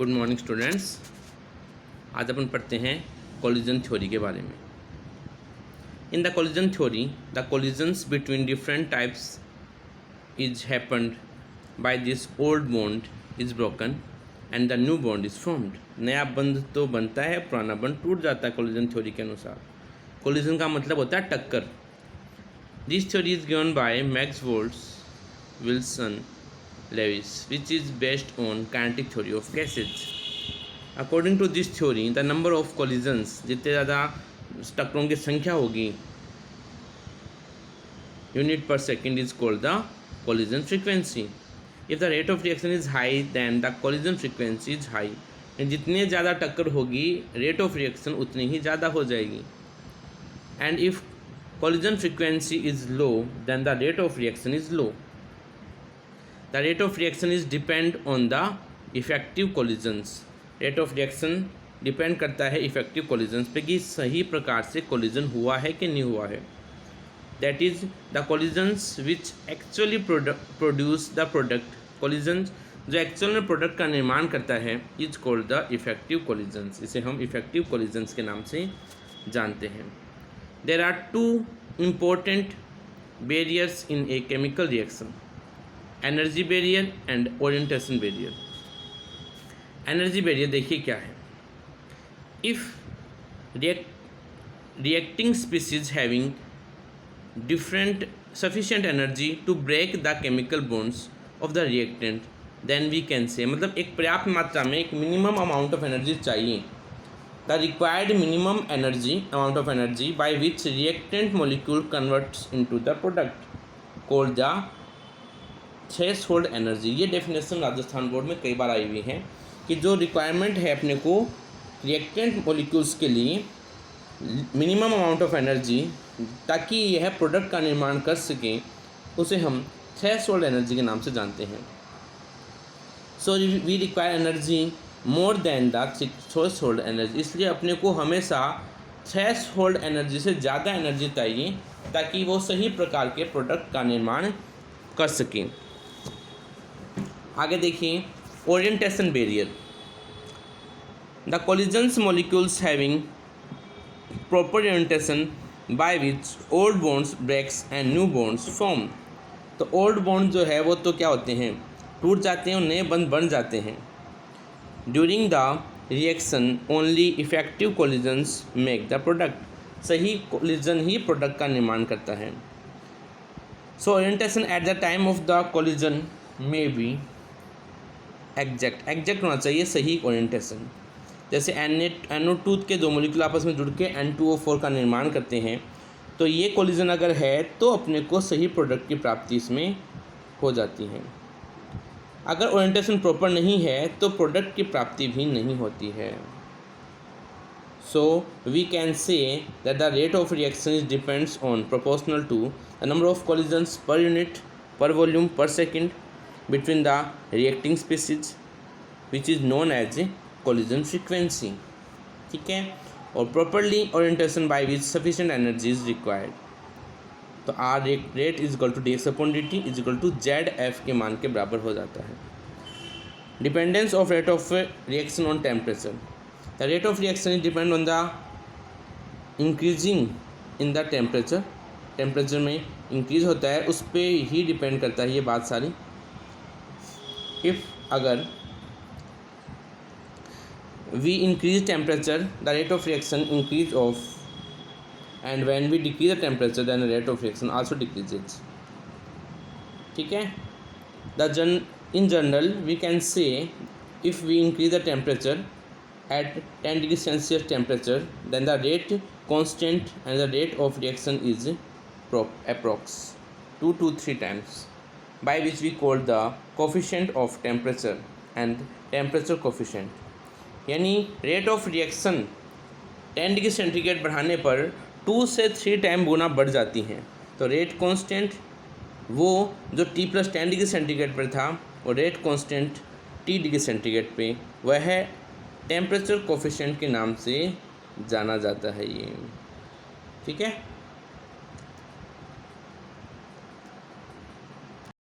Good morning students. आज अपन पढ़ते हैं कोलिजन थ्योरी के बारे में। In the collision theory the collisions between different types is happened by this old bond is broken and the new bond is formed. नया बंध तो बनता है, पुराना बंध टूट जाता है कोलिजन थ्योरी के अनुसार। कोलिजन का मतलब होता है टक्कर। This theory is given by Maxwell, Wilson, Lewis, which is based on kinetic theory of gases. According to this theory, the number of collisions, जितने ज़्यादा टक्करों की संख्या होगी unit per second is called the collision frequency. If the rate of reaction is high, then the collision frequency is high. जितने ज़्यादा टक्कर होगी rate of reaction उतनी ही ज़्यादा हो जाएगी. And if collision frequency is low, then the rate of reaction is low. The rate of reaction is depend on the effective collisions. Rate of reaction depend करता है इफेक्टिव कोलिजन्स पे कि सही प्रकार से कोलिजन हुआ है कि नहीं हुआ है। That is the collisions which actually produce the product. Collisions जो एक्चुअल में प्रोडक्ट का निर्माण करता है is called the effective collisions. इसे हम इफेक्टिव कोलिजन्स के नाम से जानते हैं। There are two important barriers in a chemical reaction, energy barrier and orientation barrier. Energy barrier देखिए क्या है। If reacting species having different sufficient energy to break the chemical bonds of the reactant, then we can से, मतलब एक पर्याप्त मात्रा में एक मिनिमम अमाउंट ऑफ एनर्जी चाहिए। The required minimum energy amount of energy by which reactant molecule converts into the product called the threshold energy. ये definition Rajasthan board में कई बार आई हुई है कि जो रिक्वायरमेंट है अपने को रिएक्टेंट मॉलिक्यूल्स के लिए मिनिमम अमाउंट ऑफ एनर्जी ताकि यह प्रोडक्ट का निर्माण कर सके, उसे हम थ्रेशोल्ड एनर्जी के नाम से जानते हैं। So we require energy more than the threshold energy. इसलिए अपने को हमेशा थ्रेशोल्ड एनर्जी से ज़्यादा एनर्जी चाहिए ताकि वो सही प्रकार के प्रोडक्ट का निर्माण कर सकें। आगे देखिए orientation barrier. The collisions molecules having proper orientation by which old bonds breaks and new bonds form. तो ओल्ड बॉन्ड जो है वो तो क्या होते हैं, टूट जाते हैं और नए बंध बन जाते हैं। During the reaction only effective collisions make the product. सही कोलिजन ही प्रोडक्ट का निर्माण करता है। So orientation at the time of the collision may be exact होना चाहिए सही ओरिएंटेशन। जैसे NO2 के दो मॉलिक्यूल आपस में जुड़ के N2O4 का निर्माण करते हैं, तो ये कोलिजन अगर है तो अपने को सही प्रोडक्ट की प्राप्ति इसमें हो जाती है। अगर ओरिएंटेशन प्रॉपर नहीं है तो प्रोडक्ट की प्राप्ति भी नहीं होती है। So we can say that the rate of reaction is depends on proportional to the number of collisions per unit per volume per second between the reacting species which is known as collision frequency। ठीक है, और properly orientation by which sufficient energy is required। तो R rate is equal to dx upon dt is equal to ZF के मान के बराबर हो जाता है। Dependence of rate of reaction on temperature। The rate of reaction is depend on the increasing in the temperature। Temperature में increase होता है उस पर ही डिपेंड करता है ये बात सारी। इफ़ अगर we increase temperature the rate of reaction increase of, and when we decrease the temperature then rate of reaction also decreases. ठीक है, in general we can say if we increase the temperature at 10 degree Celsius temperature then the rate constant and the rate of reaction is approx 2 to 3 times, by which we call the coefficient of temperature and temperature coefficient। यानी rate of reaction 10 degree centigrade बढ़ाने पर 2 से 3 time गुना बढ़ जाती हैं। तो rate constant वो जो T+10 डिग्री सेंटीग्रेड पर था, और rate constant T degree centigrade पे वह है टेम्परेचर कोफिशिएंट के नाम से जाना जाता है ये। ठीक है।